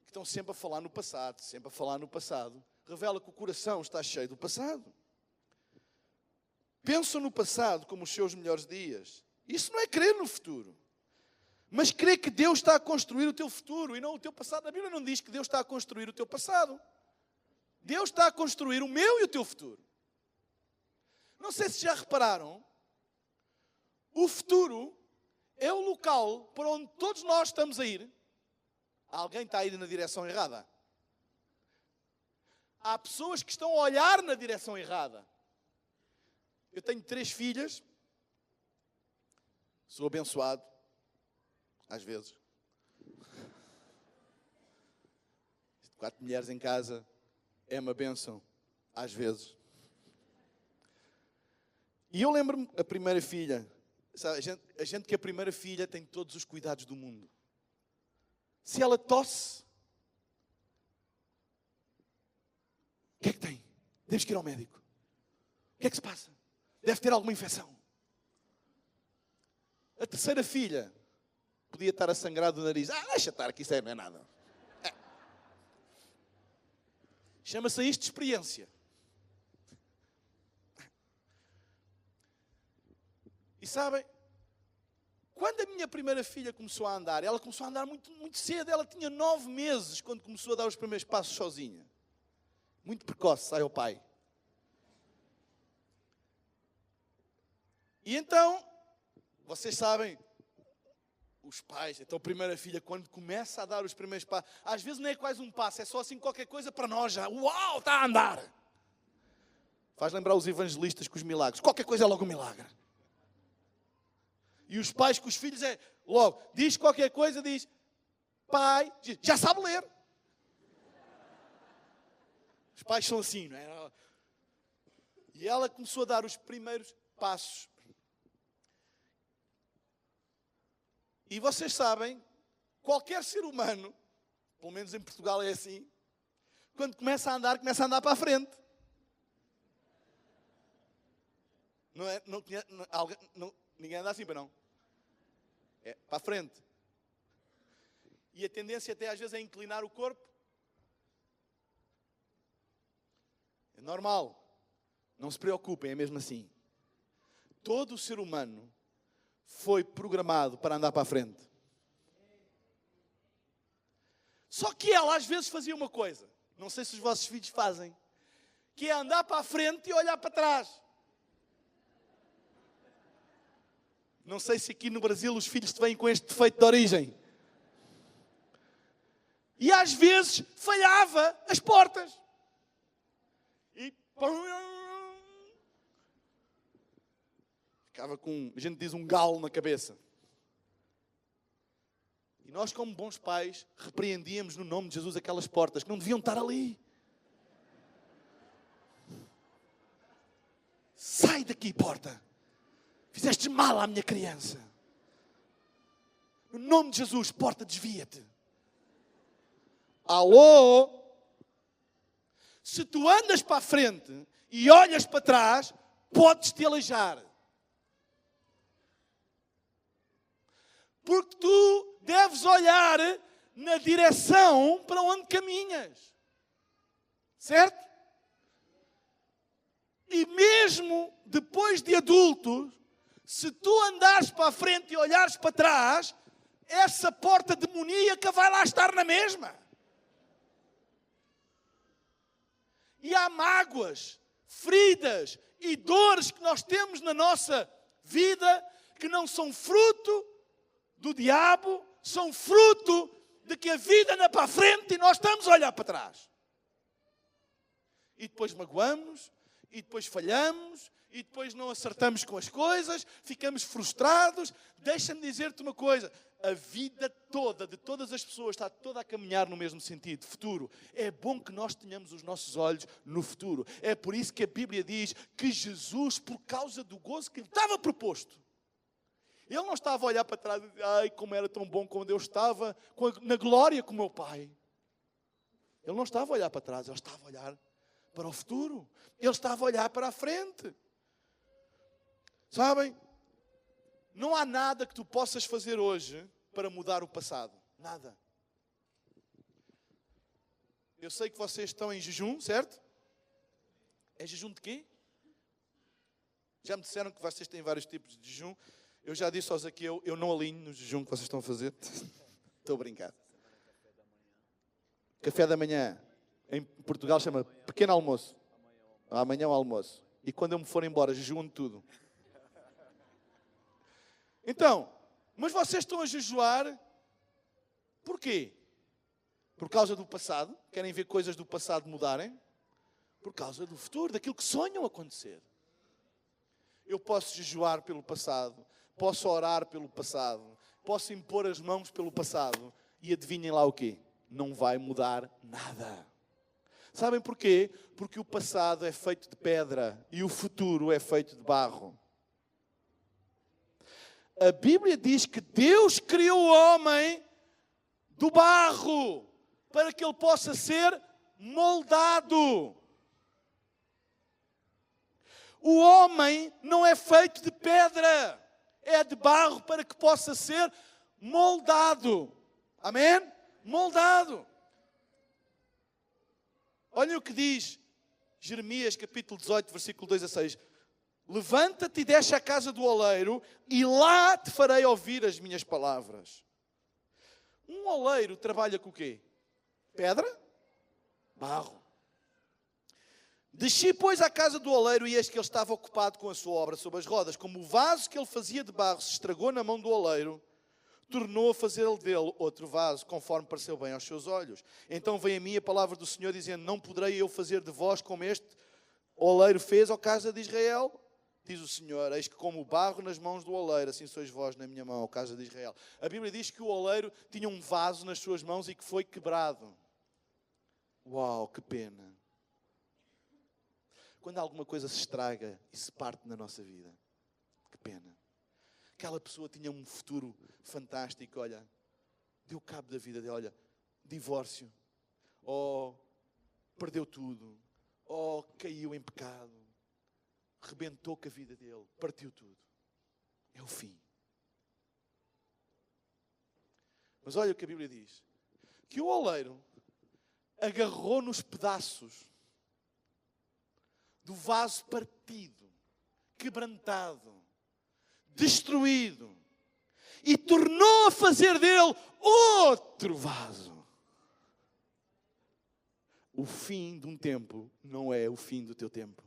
Estão sempre a falar no passado, revela que o coração está cheio do passado. Pensam no passado como os seus melhores dias. Isso não é crer no futuro. Mas crer que Deus está a construir o teu futuro e não o teu passado. A Bíblia não diz que Deus está a construir o teu passado. Deus está a construir o meu e o teu futuro. Não sei se já repararam, o futuro é o local para onde todos nós estamos a ir. Alguém está a ir na direção errada. Há pessoas que estão a olhar na direção errada. Eu tenho 3 filhas. Sou abençoado. Às vezes. 4 mulheres em casa é uma bênção. Às vezes. E eu lembro-me, a primeira filha, sabe, a gente que a primeira filha tem todos os cuidados do mundo. Se ela tosse, o que é que tem? Temos que ir ao médico. O que é que se passa? Deve ter alguma infecção. A terceira filha podia estar a sangrar do nariz. Deixa estar, que isso não é nada. Chama-se isto de experiência. E sabem, quando a minha primeira filha começou a andar, ela começou a andar muito, muito cedo. Ela tinha 9 meses quando começou a dar os primeiros passos sozinha. Muito precoce, sai ao pai. E então, vocês sabem, os pais, então a primeira filha, quando começa a dar os primeiros passos, às vezes não é quase um passo, é só assim qualquer coisa para nós já. Uau, está a andar! Faz lembrar os evangelistas com os milagres. Qualquer coisa é logo um milagre. E os pais com os filhos é logo, diz qualquer coisa, diz, pai, já sabe ler. Os pais são assim, não é? E ela começou a dar os primeiros passos. E vocês sabem, qualquer ser humano, pelo menos em Portugal é assim, quando começa a andar para a frente. Não é? Ninguém anda assim, para não. É para a frente. E a tendência até às vezes é inclinar o corpo. É normal. Não se preocupem, é mesmo assim. Todo o ser humano foi programado para andar para a frente. Só que ela às vezes fazia uma coisa, não sei se os vossos filhos fazem, que é andar para a frente e olhar para trás. Não sei se aqui no Brasil os filhos te vêm com este defeito de origem. E às vezes falhava as portas. E ficava com, a gente diz, um galo na cabeça. E nós, como bons pais, repreendíamos no nome de Jesus aquelas portas que não deviam estar ali. Sai daqui, porta. Fizeste mal à minha criança. No nome de Jesus, porta, desvia-te. Alô? Se tu andas para a frente e olhas para trás, podes-te aleijar. Porque tu deves olhar na direção para onde caminhas. Certo? E mesmo depois de adultos, se tu andares para a frente e olhares para trás, essa porta demoníaca vai lá estar na mesma. E há mágoas, feridas e dores que nós temos na nossa vida que não são fruto do diabo, são fruto de que a vida anda para a frente e nós estamos a olhar para trás. E depois magoamos, e depois falhamos, e depois não acertamos com as coisas, ficamos frustrados. Deixa-me dizer-te uma coisa, a vida toda, de todas as pessoas, está toda a caminhar no mesmo sentido, futuro. É bom que nós tenhamos os nossos olhos no futuro. É por isso que a Bíblia diz que Jesus, por causa do gozo que lhe estava proposto, ele não estava a olhar para trás e dizer, ai, como era tão bom quando eu estava na glória com o meu Pai. Ele não estava a olhar para trás, ele estava a olhar para o futuro. Ele estava a olhar para a frente. Sabem? Não há nada que tu possas fazer hoje para mudar o passado. Nada. Eu sei que vocês estão em jejum, certo? É jejum de quê? Já me disseram que vocês têm vários tipos de jejum. Eu já disse aos aqui, eu não alinho no jejum que vocês estão a fazer. Estou a brincar. Café da manhã. Em Portugal chama pequeno almoço. Amanhã é o almoço. E quando eu me for embora, jejuam de tudo. Então, mas vocês estão a jejuar porquê? Por causa do passado? Querem ver coisas do passado mudarem? Por causa do futuro, daquilo que sonham acontecer. Eu posso jejuar pelo passado, posso orar pelo passado, posso impor as mãos pelo passado e adivinhem lá o quê? Não vai mudar nada. Sabem porquê? Porque o passado é feito de pedra e o futuro é feito de barro. A Bíblia diz que Deus criou o homem do barro para que ele possa ser moldado. O homem não é feito de pedra, é de barro para que possa ser moldado. Amém? Moldado. Olhem o que diz Jeremias capítulo 18, versículo 2 a 6. levanta-te e desce à casa do oleiro, e lá te farei ouvir as minhas palavras. Um oleiro trabalha com o quê? Pedra? Barro. Desci, pois, à casa do oleiro, e eis que ele estava ocupado com a sua obra sob as rodas. Como o vaso que ele fazia de barro se estragou na mão do oleiro, tornou a fazer dele outro vaso, conforme pareceu bem aos seus olhos. Então veio a mim a palavra do Senhor, dizendo: não poderei eu fazer de vós como este oleiro fez, ó casa de Israel? Diz o Senhor: eis que como o barro nas mãos do oleiro, assim sois vós na minha mão, ó casa de Israel. A Bíblia diz que o oleiro tinha um vaso nas suas mãos e que foi quebrado. Uau, que pena. Quando alguma coisa se estraga e se parte na nossa vida, que pena. Aquela pessoa tinha um futuro fantástico, olha, deu cabo da vida dele, olha, divórcio, ou perdeu tudo, ou caiu em pecado, rebentou com a vida dele, partiu tudo. É o fim. Mas olha o que a Bíblia diz, que o oleiro agarrou nos pedaços do vaso partido, quebrantado, destruído, e tornou a fazer dele outro vaso. O fim de um tempo não é o fim do teu tempo.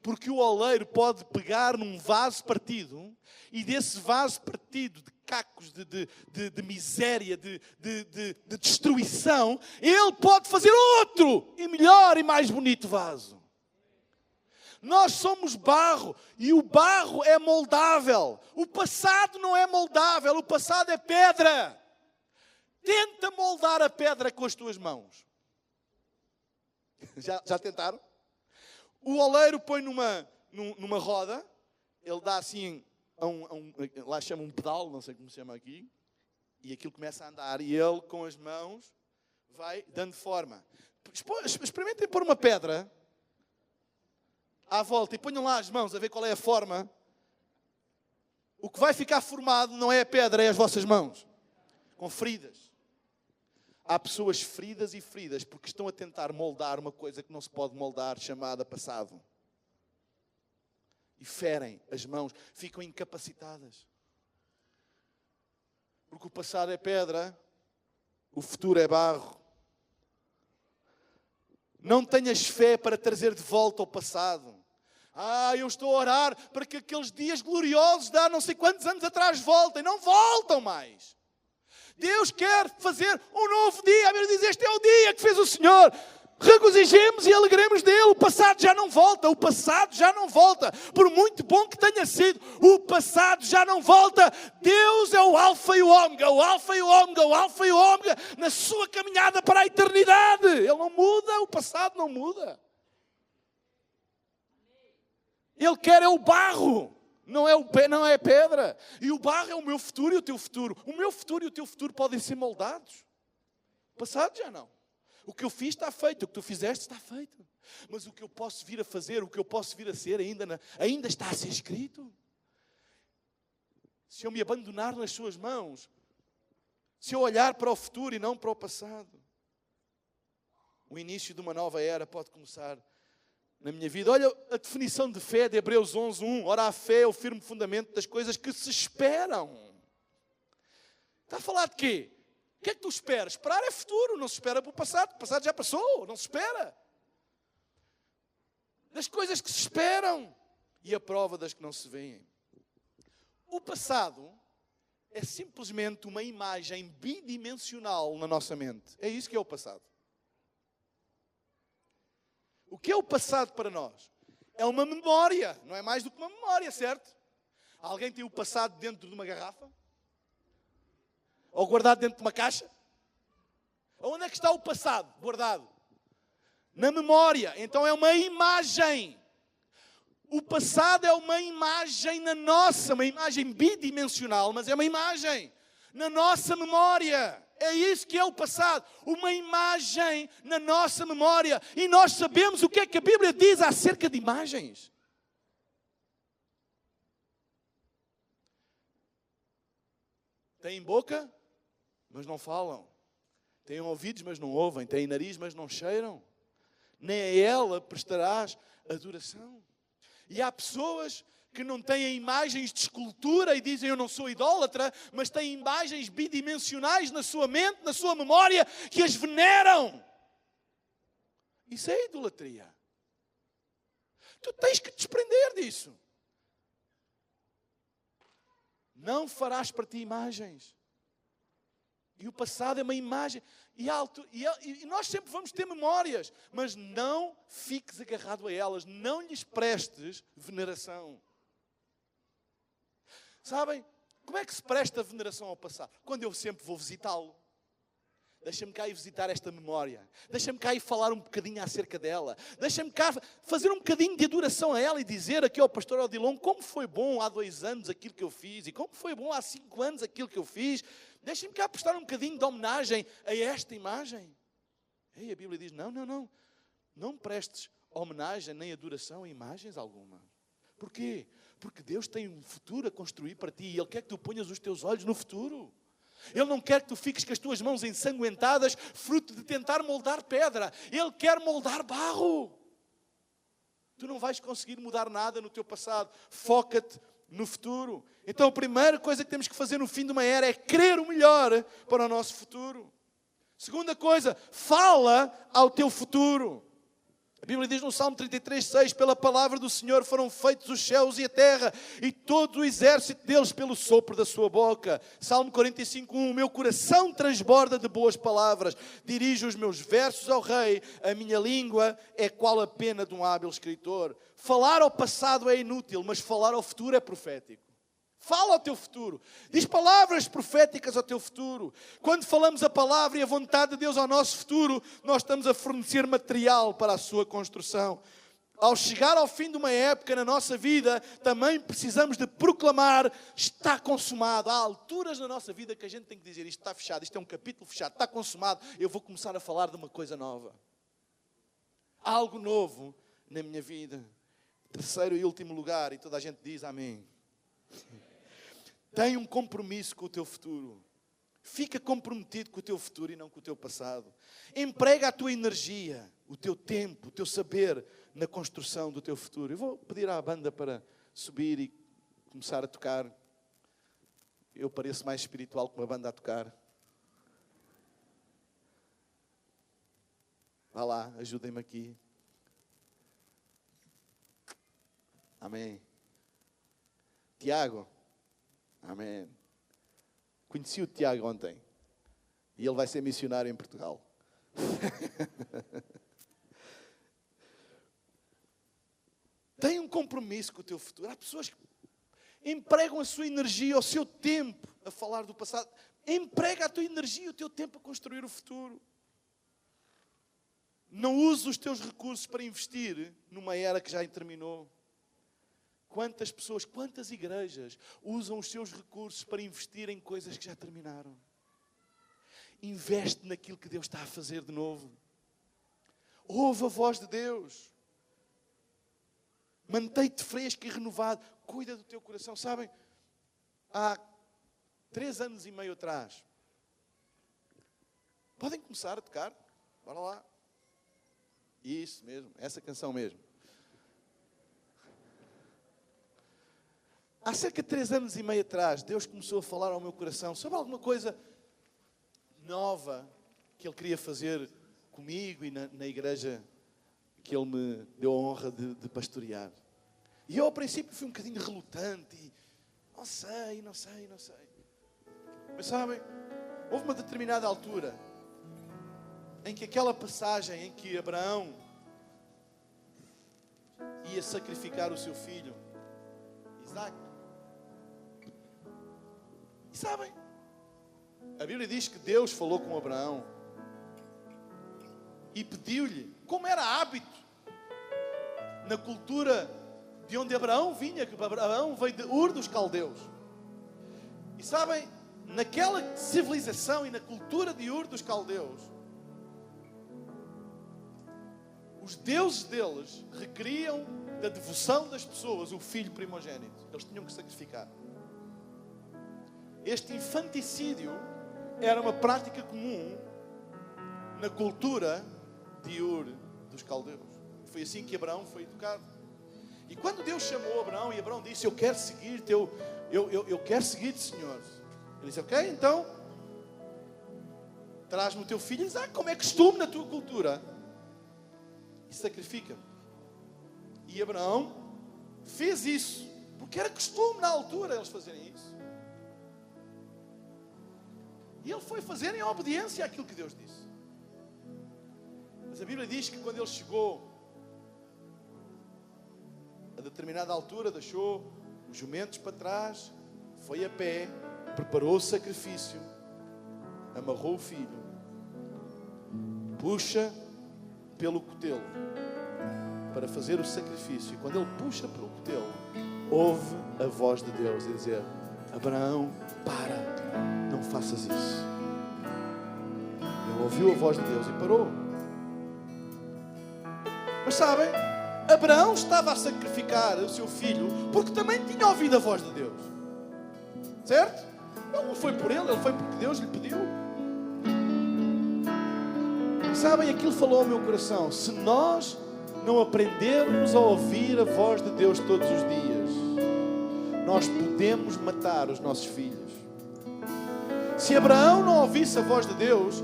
Porque o oleiro pode pegar num vaso partido e desse vaso partido de cacos, de miséria, de destruição, ele pode fazer outro e melhor e mais bonito vaso. Nós somos barro e o barro é moldável. O passado não é moldável, o passado é pedra. Tenta moldar a pedra com as tuas mãos. Já tentaram? O oleiro põe numa roda, ele dá assim, lá chama um pedal, não sei como se chama aqui, e aquilo começa a andar, e ele com as mãos vai dando forma. Experimentem pôr uma pedra à volta e ponham lá as mãos a ver qual é a forma. O que vai ficar formado não é a pedra, é as vossas mãos, com feridas. Há pessoas feridas e feridas porque estão a tentar moldar uma coisa que não se pode moldar, chamada passado. E ferem as mãos, ficam incapacitadas. Porque o passado é pedra, o futuro é barro. Não tenhas fé para trazer de volta o passado. Eu estou a orar para que aqueles dias gloriosos de há não sei quantos anos atrás voltem. Não voltam mais. Deus quer fazer um novo dia. A Bíblia diz: este é o dia que fez o Senhor. Regozijemos e alegremos dele. O passado já não volta. O passado já não volta. Por muito bom que tenha sido, o passado já não volta. Deus é o Alfa e o Ômega. O Alfa e o Ômega. O Alfa e o Ômega na sua caminhada para a eternidade. Ele não muda. O passado não muda. Ele quer é o barro. Não é a pedra. E o barro é o meu futuro e o teu futuro. O meu futuro e o teu futuro podem ser moldados. O passado já não. O que eu fiz está feito. O que tu fizeste está feito. Mas o que eu posso vir a fazer, o que eu posso vir a ser, ainda está a ser escrito. Se eu me abandonar nas suas mãos, se eu olhar para o futuro e não para o passado, o início de uma nova era pode começar na minha vida. Olha a definição de fé de Hebreus 11:1. Ora, a fé é o firme fundamento das coisas que se esperam. Está a falar de quê? O que é que tu esperas? Esperar é futuro, não se espera para o passado. O passado já passou, não se espera. Das coisas que se esperam e a prova das que não se veem. O passado é simplesmente uma imagem bidimensional na nossa mente. É isso que é o passado. O que é o passado para nós? É uma memória, não é mais do que uma memória, certo? Alguém tem o passado dentro de uma garrafa? Ou guardado dentro de uma caixa? Onde é que está o passado guardado? Na memória. Então é uma imagem. O passado é uma imagem uma imagem bidimensional, mas é uma imagem na nossa memória. É isso que é o passado, uma imagem na nossa memória. E nós sabemos o que é que a Bíblia diz acerca de imagens. Têm boca, mas não falam. Têm ouvidos, mas não ouvem. Têm nariz, mas não cheiram. Nem a ela prestarás adoração. E há pessoas que não têm imagens de escultura e dizem eu não sou idólatra, mas têm imagens bidimensionais na sua mente, na sua memória, que as veneram. Isso é idolatria. Tu tens que te desprender disso. Não farás para ti imagens. E o passado é uma imagem. E nós sempre vamos ter memórias, mas não fiques agarrado a elas, não lhes prestes veneração. Sabem, como é que se presta veneração ao passado? Quando eu sempre vou visitá-lo. Deixa-me cá ir visitar esta memória. Deixa-me cá ir falar um bocadinho acerca dela. Deixa-me cá fazer um bocadinho de adoração a ela e dizer aqui ao pastor Odilon como foi bom há 2 anos aquilo que eu fiz e como foi bom há 5 anos aquilo que eu fiz. Deixa-me cá prestar um bocadinho de homenagem a esta imagem. E a Bíblia diz, não prestes homenagem nem adoração a imagens alguma. Porquê? Porque Deus tem um futuro a construir para ti e Ele quer que tu ponhas os teus olhos no futuro. Ele não quer que tu fiques com as tuas mãos ensanguentadas, fruto de tentar moldar pedra. Ele quer moldar barro. Tu não vais conseguir mudar nada no teu passado. Foca-te no futuro. Então a primeira coisa que temos que fazer no fim de uma era é crer o melhor para o nosso futuro. Segunda coisa, fala ao teu futuro. A Bíblia diz no Salmo 33:6, pela palavra do Senhor foram feitos os céus e a terra, e todo o exército deles pelo sopro da sua boca. Salmo 45:1, o meu coração transborda de boas palavras, dirijo os meus versos ao rei, a minha língua é qual a pena de um hábil escritor. Falar ao passado é inútil, mas falar ao futuro é profético. Fala ao teu futuro. Diz palavras proféticas ao teu futuro. Quando falamos a palavra e a vontade de Deus ao nosso futuro, nós estamos a fornecer material para a sua construção. Ao chegar ao fim de uma época na nossa vida, também precisamos de proclamar, está consumado. Há alturas na nossa vida que a gente tem que dizer, isto está fechado, isto é um capítulo fechado, está consumado, eu vou começar a falar de uma coisa nova. Há algo novo na minha vida. Terceiro e último lugar, e toda a gente diz amém. Tem um compromisso com o teu futuro. Fica comprometido com o teu futuro e não com o teu passado. Emprega a tua energia, o teu tempo, o teu saber na construção do teu futuro. Eu vou pedir à banda para subir e começar a tocar. Eu pareço mais espiritual que uma banda a tocar. Vá lá, ajudem-me aqui. Amém. Tiago. Amém. Conheci o Tiago ontem. E ele vai ser missionário em Portugal. Tem um compromisso com o teu futuro. Há pessoas que empregam a sua energia, o seu tempo a falar do passado. Emprega a tua energia e o teu tempo a construir o futuro. Não uses os teus recursos para investir numa era que já terminou. Quantas pessoas, quantas igrejas usam os seus recursos para investir em coisas que já terminaram? Investe naquilo que Deus está a fazer de novo. Ouve a voz de Deus. Mantém-te fresco e renovado. Cuida do teu coração. Sabem, há 3 anos e meio atrás, podem começar a tocar? Bora lá. Isso mesmo, essa canção mesmo. Há cerca de 3 anos e meio atrás, Deus começou a falar ao meu coração sobre alguma coisa nova que Ele queria fazer comigo e na igreja que Ele me deu a honra de pastorear. E eu, ao princípio, fui um bocadinho relutante e não sei. Mas sabem, houve uma determinada altura em que aquela passagem em que Abraão ia sacrificar o seu filho, Isaac. E sabem, a Bíblia diz que Deus falou com Abraão e pediu-lhe, como era hábito na cultura de onde Abraão vinha, que Abraão veio de Ur dos Caldeus. E sabem, naquela civilização e na cultura de Ur dos Caldeus, os deuses deles requeriam da devoção das pessoas o filho primogênito. Eles tinham que sacrificar. Este infanticídio era uma prática comum na cultura de Ur dos Caldeus. Foi assim que Abraão foi educado. E quando Deus chamou Abraão, e Abraão disse: eu quero seguir-te, eu quero seguir-te, Senhor. Ele disse: ok, então traz-me o teu filho. Ele diz: como é costume na tua cultura, e sacrifica-me. E Abraão fez isso, porque era costume na altura eles fazerem isso. E ele foi fazer em obediência àquilo que Deus disse. Mas a Bíblia diz que quando ele chegou a determinada altura, deixou os jumentos para trás, foi a pé, preparou o sacrifício, amarrou o filho, puxa pelo cutelo para fazer o sacrifício. E quando ele puxa pelo cutelo, ouve a voz de Deus a dizer: Abraão, para, não faças isso. Ele ouviu a voz de Deus e parou. Mas sabem, Abraão estava a sacrificar o seu filho porque também tinha ouvido a voz de Deus, certo? Ele não foi por ele foi porque Deus lhe pediu. E sabem, aquilo falou ao meu coração: se nós não aprendermos a ouvir a voz de Deus todos os dias, nós podemos matar os nossos filhos. Se Abraão não ouvisse a voz de Deus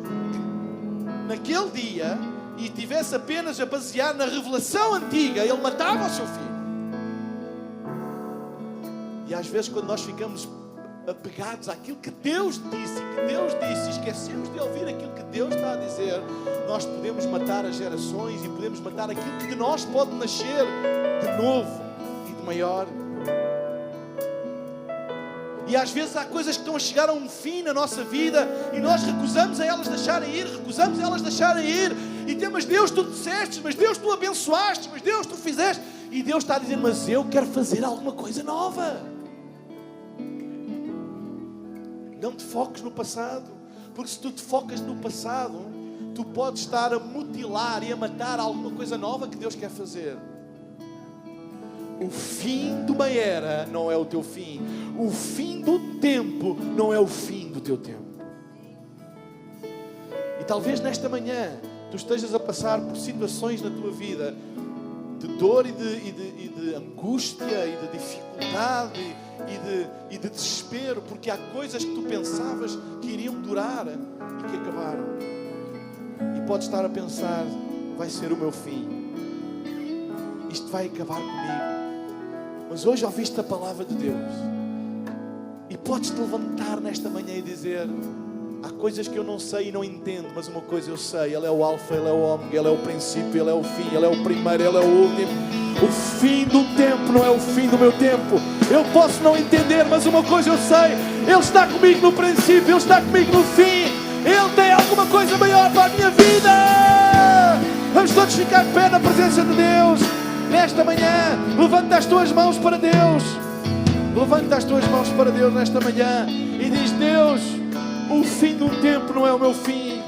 naquele dia e tivesse apenas a basear na revelação antiga, ele matava o seu filho. E às vezes, quando nós ficamos apegados àquilo que Deus disse, e esquecemos de ouvir aquilo que Deus está a dizer, nós podemos matar as gerações e podemos matar aquilo que de nós pode nascer de novo e de maior. E às vezes há coisas que estão a chegar a um fim na nossa vida e nós recusamos a elas deixarem ir, e temos: Deus, tu disseste, mas Deus, tu abençoaste, mas Deus, tu fizeste. E Deus está a dizer: mas eu quero fazer alguma coisa nova. Não te foques no passado, porque se tu te focas no passado, tu podes estar a mutilar e a matar alguma coisa nova que Deus quer fazer. O fim de uma era não é o teu fim. O fim do tempo não é o fim do teu tempo. E talvez nesta manhã tu estejas a passar por situações na tua vida de dor e de angústia e de dificuldade e de desespero, porque há coisas que tu pensavas que iriam durar e que acabaram. E podes estar a pensar: vai ser o meu fim, isto vai acabar comigo. Mas hoje ouviste a palavra de Deus e podes-te levantar nesta manhã e dizer: há coisas que eu não sei e não entendo, mas uma coisa eu sei: Ele é o alfa, Ele é o ômega, Ele é o princípio, Ele é o fim, Ele é o primeiro, Ele é o último. O fim do tempo não é o fim do meu tempo. Eu posso não entender, mas uma coisa eu sei: Ele está comigo no princípio, Ele está comigo no fim. Ele tem alguma coisa maior para a minha vida. Vamos todos ficar de pé na presença de Deus nesta manhã. Levanta as tuas mãos para Deus. Levanta as tuas mãos para Deus nesta manhã e diz: Deus, o fim de um tempo não é o meu fim.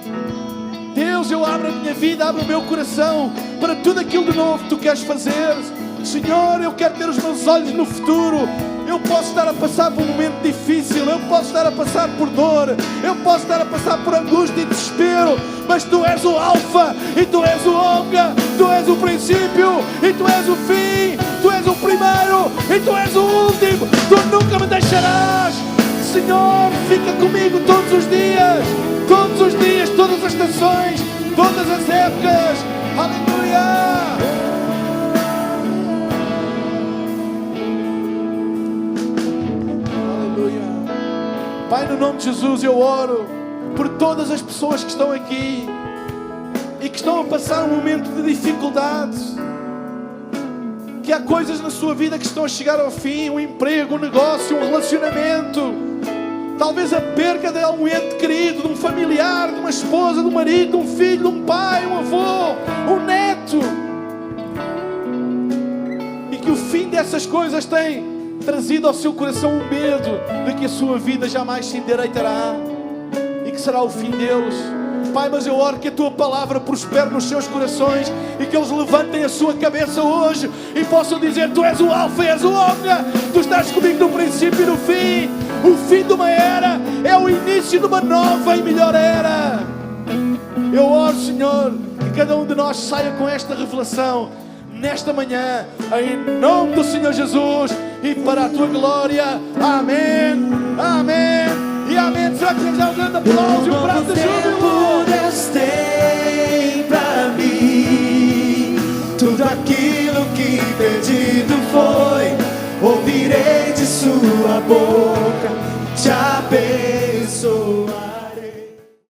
Deus, eu abro a minha vida, abro o meu coração para tudo aquilo de novo que Tu queres fazer. Senhor, eu quero ter os meus olhos no futuro. Eu posso estar a passar por um momento difícil, eu posso estar a passar por dor, eu posso estar a passar por angústia e desespero, mas Tu és o alfa e Tu és o ômega, Tu és o princípio e Tu és o fim, Tu és o primeiro e Tu és o último. Tu nunca me deixarás. Senhor, fica comigo todos os dias, todas as estações, todas as épocas. Aleluia! Pai, no nome de Jesus eu oro por todas as pessoas que estão aqui e que estão a passar um momento de dificuldade, que há coisas na sua vida que estão a chegar ao fim, um emprego, um negócio, um relacionamento, talvez a perca de um ente querido, de um familiar, de uma esposa, de um marido, de um filho, de um pai, um avô, um neto, e que o fim dessas coisas tem trazido ao seu coração um medo de que a sua vida jamais se endireitará e que será o fim deles. Pai, mas eu oro que a Tua palavra prospere nos seus corações e que eles levantem a sua cabeça hoje e possam dizer: Tu és o alfa e és o ômega, Tu estás comigo no princípio e no fim. O fim de uma era é o início de uma nova e melhor era. Eu oro, Senhor, que cada um de nós saia com esta revelação: nesta manhã, em nome do Senhor Jesus e para a tua glória. Amém, amém e amém. Será que temos um grande aplauso e um prato de júbilo? Deus tem pra mim tudo aquilo que pedido foi, ouvirei de sua boca, te abençoe.